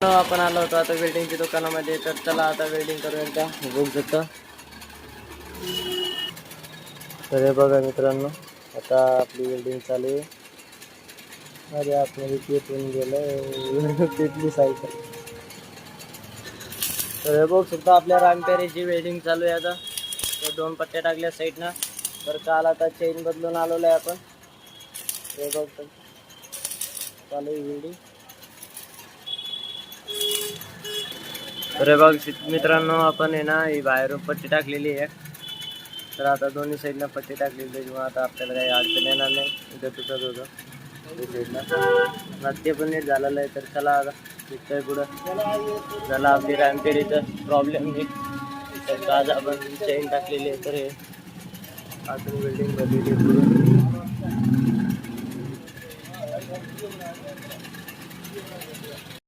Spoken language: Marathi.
आपण आलो होतो आता वेल्डिंगच्या दुकानामध्ये, तर चला आता वेल्डिंग करूया एकदा बघू शकता. तर हे बघा मित्रांनो, आता आपली वेल्डिंग चालू आहे. अरे आतमध्ये पेटून गेलं पेटली सायकल. तर हे बघू शकता आपल्या रामपेरीची वेल्डिंग चालू आहे आता. तर 2 पट्ट्या टाकल्या साईडनं. तर काल आता चेन बदलून आलेलो आहे आपण. हे बघ चालू आहे वेल्डिंग. तर हे बघ मित्रांनो, आपण आहे ना ही बाहेरून पट्टी टाकलेली आहे. तर आता दोन्ही साईडनं पट्टी टाकलेली, त्याच्यामुळे आता आपल्याला काही अडचण येणार नाही. इथं तुटत होतं साईडला, ते पण नीट झालेलं आहे. तर चला आता दिसतंय पुढं झाला आपली रॅम्पेरीचं प्रॉब्लेम नाही. तर आज आपण चेन टाकलेली आहे. तर हे अजून वेल्डिंग भरलेली आहे पुढं.